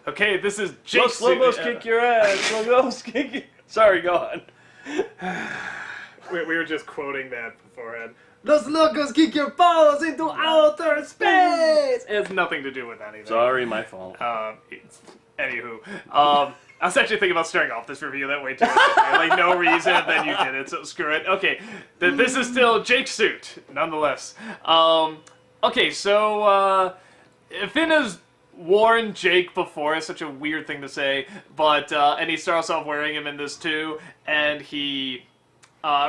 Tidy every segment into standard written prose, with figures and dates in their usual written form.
Okay, this is Jake's Los Lobos kick your ass. Los Lobos kick your... Sorry, go on. We were just quoting that beforehand. Los Locos kick your balls into outer space! It has nothing to do with anything. Sorry, my fault. Anywho, I was actually thinking about starting off this review that way too. Like, no reason, then you did it, so screw it. Okay, this is still Jake's suit, nonetheless. Okay, so, Finn has worn Jake before. It's such a weird thing to say, but, and he starts off wearing him in this too, and he...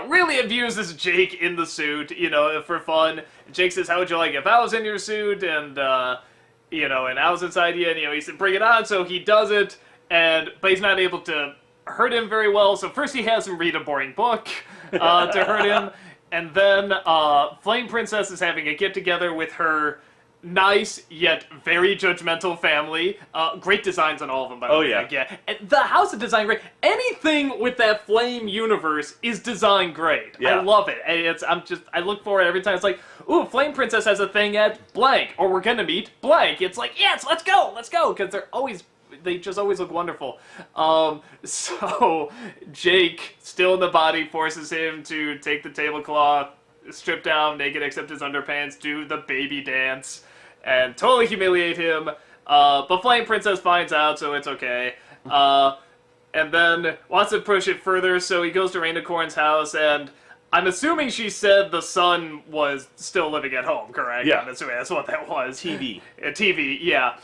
really abuses Jake in the suit, you know, for fun. Jake says, how would you like if I was in your suit? And, you know, and I was inside you, and, you know, he said, bring it on, so he does it, but he's not able to hurt him very well, so first he has him read a boring book, to hurt him, and then, Flame Princess is having a get-together with her nice, yet very judgmental family. Great designs on all of them, by the way. Yeah. Yeah. And the house is designed great. Anything with that Flame universe is designed great. Yeah. I love it. I look for it every time. It's like, ooh, Flame Princess has a thing at blank, or we're gonna meet blank. It's like, yes, let's go, because they just always look wonderful. So Jake, still in the body, forces him to take the tablecloth, strip down, naked except his underpants, do the baby dance, and totally humiliate him. But Flame Princess finds out, so it's okay. And then wants to push it further, so he goes to Rainicorn's house, and I'm assuming she said the son was still living at home, correct? Yeah. I'm assuming that's what that was. TV. TV, yeah.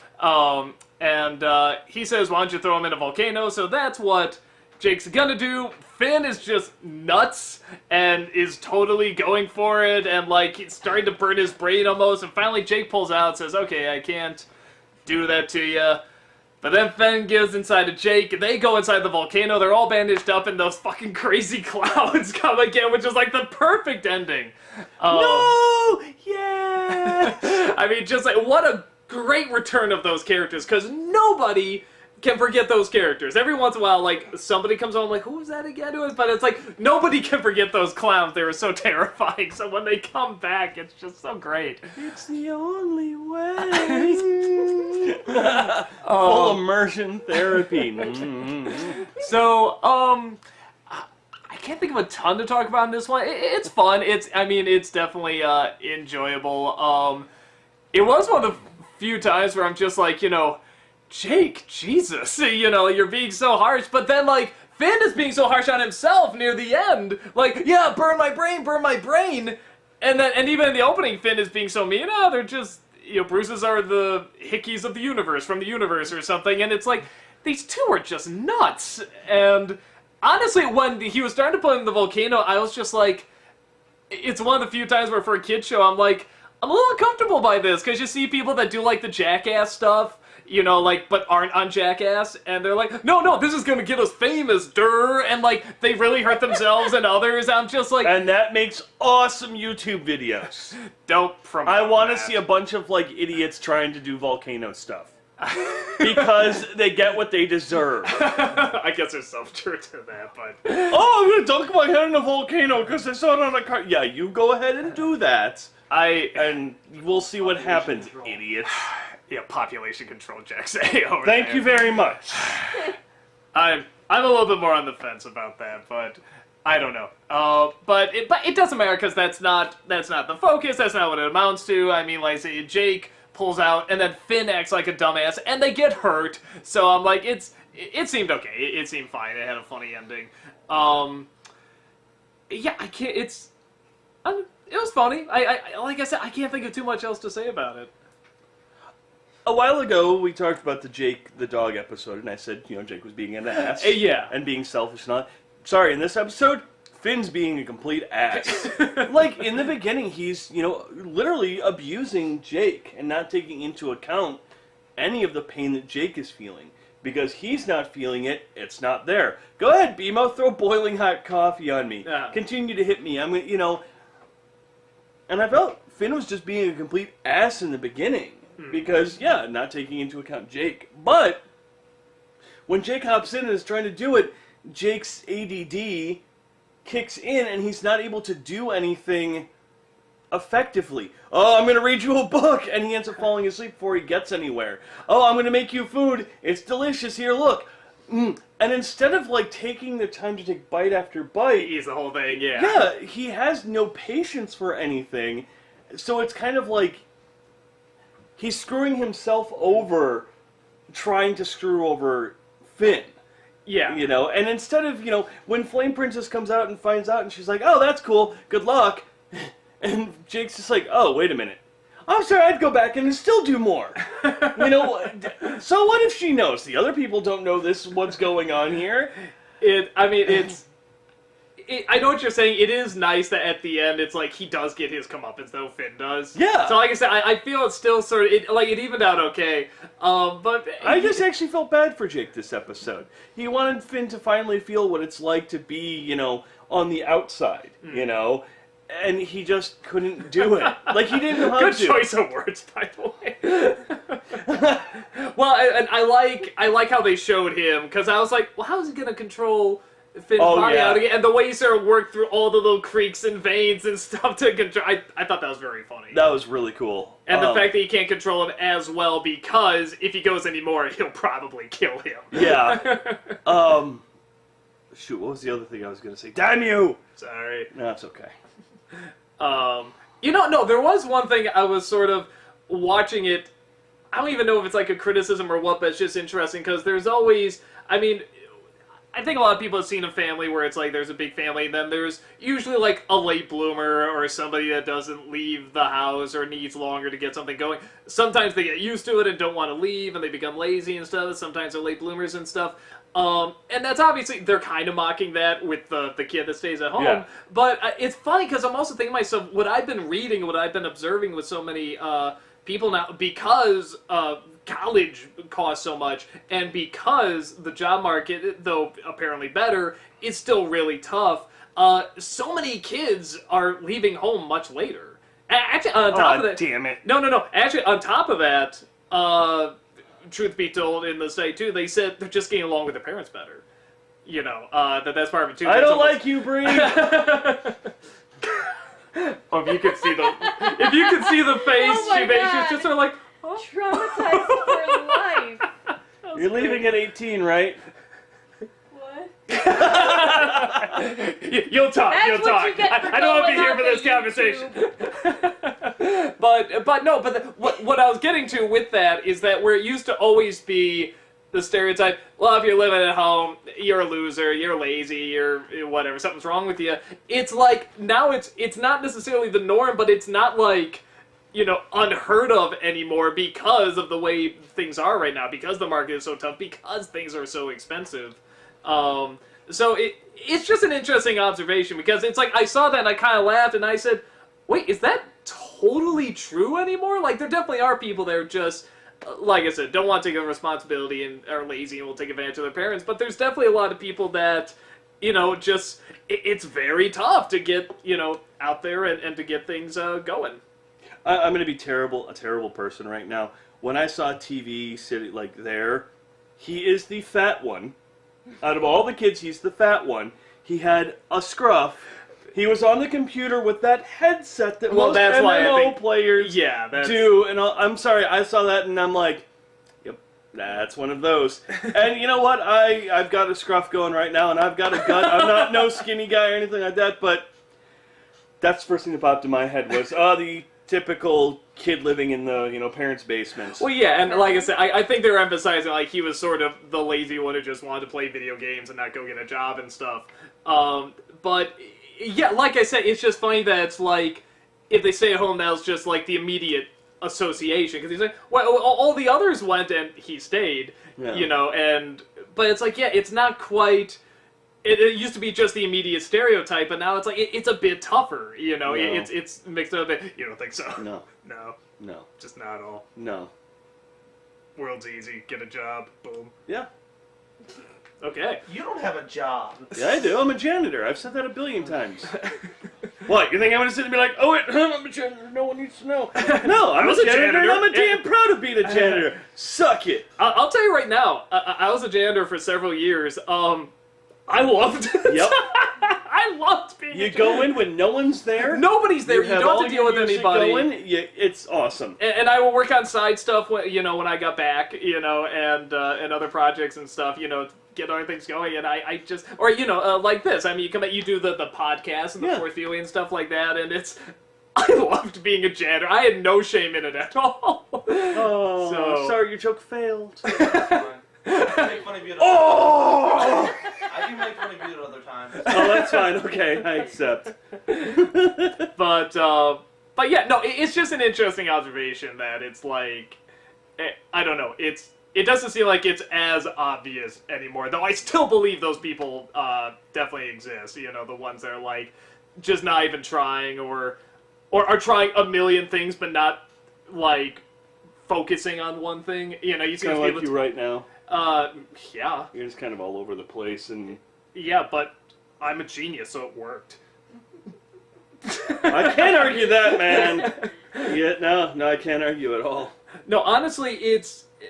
And he says, why don't you throw him in a volcano? So that's what Jake's gonna do. Finn is just nuts and is totally going for it, and like he's starting to burn his brain almost, and finally Jake pulls out and says, okay, I can't do that to you. But then Finn gives inside to Jake, and they go inside the volcano. They're all bandaged up, and those fucking crazy clouds come again, which is like the perfect ending. No! Yeah! I mean, just like, what a great return of those characters, because nobody can forget those characters. Every once in a while, like, somebody comes on, like, who was that again? But it's like, nobody can forget those clowns. They were so terrifying. So when they come back, it's just so great. It's the only way. Full immersion therapy. So, I can't think of a ton to talk about in this one. It's fun. It's definitely, enjoyable. It was one of the few times where I'm just like, you know, Jake, Jesus, you know, you're being so harsh, but then, like, Finn is being so harsh on himself near the end. Like, yeah, burn my brain, and even in the opening, Finn is being so mean. Oh, they're just, you know, bruises are the hickeys of the universe, from the universe or something, and it's like, these two are just nuts. And honestly, when he was starting to put in the volcano, I was just like, it's one of the few times where for a kid's show, I'm like, I'm a little uncomfortable by this, because you see people that do, like, the Jackass stuff, you know, like, but aren't on Jackass, and they're like, no, this is gonna get us famous, and, like, they really hurt themselves and others. I'm just like... And that makes awesome YouTube videos. Don't promote I want to that. see a bunch of, like, idiots trying to do volcano stuff. Because they get what they deserve. I guess there's some truth to that, but... Oh, I'm gonna dunk my head in a volcano because I saw it on a car. Yeah, you go ahead and do that. And we'll see what happens, idiots. Yeah, population control, Jack. Thank you very much. I'm a little bit more on the fence about that, but I don't know. But it doesn't matter, because that's not the focus. That's not what it amounts to. I mean, like, say Jake pulls out, and then Finn acts like a dumbass, and they get hurt. So I'm like, it seemed okay. It seemed fine. It had a funny ending. Yeah, I can't. It was funny. I like I said, I can't think of too much else to say about it. A while ago, we talked about the Jake the dog episode, and I said, you know, Jake was being an ass. Yeah. And being selfish and all. Sorry, in this episode, Finn's being a complete ass. Like, in the beginning, he's, you know, literally abusing Jake and not taking into account any of the pain that Jake is feeling. Because he's not feeling it, it's not there. Go ahead, BMO, throw boiling hot coffee on me. Yeah. Continue to hit me. I'm, you know... And I felt Finn was just being a complete ass in the beginning. Because, yeah, not taking into account Jake. But, when Jake hops in and is trying to do it, Jake's ADD kicks in and he's not able to do anything effectively. Oh, I'm going to read you a book, and he ends up falling asleep before he gets anywhere. Oh, I'm going to make you food. It's delicious. Here, look. And instead of like taking the time to take bite after bite, Eats the whole thing, yeah, he has no patience for anything. So it's kind of like he's screwing himself over trying to screw over Finn. Yeah. You know, and instead of, when Flame Princess comes out and finds out and she's like, oh, that's cool, good luck. And Jake's just like, oh, wait a minute. I'm sorry, I'd go back and still do more. So what if she knows? The other people don't know what's going on here. I know what you're saying. It is nice that at the end, it's like he does get his comeuppance, though Finn does. Yeah. So like I said, I feel it's still sort of, it evened out okay. But I just actually felt bad for Jake this episode. He wanted Finn to finally feel what it's like to be, on the outside, and he just couldn't do it. Like, he didn't know how Good to. Good choice of words, by the way. Well, and I like how they showed him, because I was like, well, how is he going to control Finn's body out again? And the way he sort of worked through all the little creaks and veins and stuff to control, I thought that was very funny. That was really cool. And the fact that he can't control him as well, because if he goes anymore, he'll probably kill him. Yeah. Shoot, what was the other thing I was going to say? Damn you! Sorry. No, it's okay. No, there was one thing I was sort of watching it. I don't even know if it's like a criticism or what, but it's just interesting because there's always, I think a lot of people have seen a family where it's like there's a big family, and then there's usually like a late bloomer or somebody that doesn't leave the house or needs longer to get something going. Sometimes they get used to it and don't want to leave, and they become lazy and stuff. Sometimes they're late bloomers and stuff. And that's obviously, they're kind of mocking that with the kid that stays at home. Yeah. But it's funny because I'm also thinking to myself, what I've been reading, what I've been observing with so many people now, because college costs so much, and because the job market, though apparently better, is still really tough, so many kids are leaving home much later. Actually, on top of that... damn it. No. Actually, on top of that, truth be told, in the state, too, they said they're just getting along with their parents better. That's part of it, too. I don't like you, Bree! If you could see the face she made, she was just sort of like, oh. Traumatized for life. You're leaving at 18, right? What? You'll talk. That's You'll what talk. you get for I don't want to be going here for this conversation. But what I was getting to with that is that where it used to always be the stereotype, well, if you're living at home, you're a loser, you're lazy, you're whatever, something's wrong with you. It's like, now it's not necessarily the norm, but it's not like, unheard of anymore because of the way things are right now, because the market is so tough, because things are so expensive. So it's just an interesting observation, because it's like, I saw that and I kind of laughed and I said, wait, is that totally true anymore? Like, there definitely are people that are just, like I said, don't want to take a responsibility and are lazy and will take advantage of their parents, but there's definitely a lot of people that, just, it's very tough to get, out there and to get things going. I'm going to be a terrible person right now. When I saw TV sitting like there, he is the fat one. Out of all the kids, he's the fat one. He had a scruff. He was on the computer with that headset that most MMO players do. And I'm sorry, I saw that and I'm like, yep, that's one of those. And you know what? I've got a scruff going right now and I've got a gun. I'm not no skinny guy or anything like that, but that's the first thing that popped in my head was, the typical kid living in the, parents' basements. Well, yeah, and like I said, I think they were emphasizing, like, he was sort of the lazy one who just wanted to play video games and not go get a job and stuff. But, yeah, like I said, it's just funny that it's like, if they stay at home, that was just, like, the immediate association. Because he's like, well, all the others went and he stayed, but it's like, yeah, it's not quite... It used to be just the immediate stereotype, but now it's like, it's a bit tougher, No. It's mixed up a bit. You don't think so? No. No. Just not at all. No. World's easy. Get a job. Boom. Yeah. Okay. You don't have a job. Yeah, I do. I'm a janitor. I've said that a billion times. What? You think I'm going to sit and be like, oh, wait, I'm a janitor. No one needs to know. No, I'm a janitor, and I'm damn proud of being a janitor. Suck it. I'll tell you right now, I was a janitor for several years. I loved it. Yep. I I loved being You a go in when no one's there. Nobody's there. You have don't all have to deal your with music anybody. Going. Yeah, it's awesome. And I will work on side stuff when when I got back, and other projects and stuff, get other things going. And I just, or like this. I mean, you do the podcast and the Yeah. fourth viewing and stuff like that, and I loved being a janitor. I had no shame in it at all. Oh, So- sorry, your joke failed. I can make fun of you at Oh! I can make fun of you at other times. Oh, that's fine. Okay, I accept. But yeah, no, it's just an interesting observation that it's like, I don't know, it doesn't seem like it's as obvious anymore, though I still believe those people definitely exist, the ones that are like, just not even trying, or are trying a million things, but not, like, focusing on one thing, you see Kind of these like people... you right now. Yeah. You're just kind of all over the place, and Yeah, but I'm a genius, so it worked. I can't argue that, man. Yeah, no, I can't argue at all. No, honestly,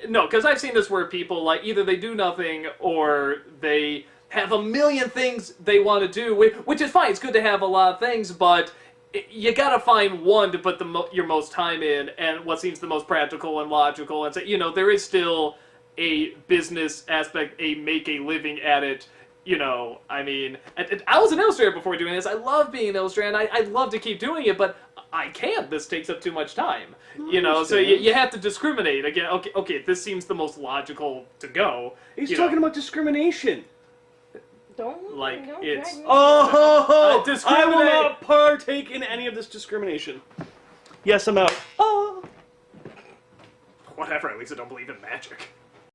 because I've seen this where people, like, either they do nothing or they have a million things they want to do, which is fine. It's good to have a lot of things, but you gotta find one to put your most time in, and what seems the most practical and logical, and say, there is still a business aspect, make a living at it. I mean, I was an illustrator before doing this. I love being an illustrator, and I'd love to keep doing it, but I can't. This takes up too much time. So you have to discriminate. Again, okay, this seems the most logical to go. He's talking about discrimination. Don't Like, don't it's- drag me. Oh, I will discriminate. not partake in any of this discrimination. Yes, I'm out. Oh. Whatever, at least I don't believe in magic.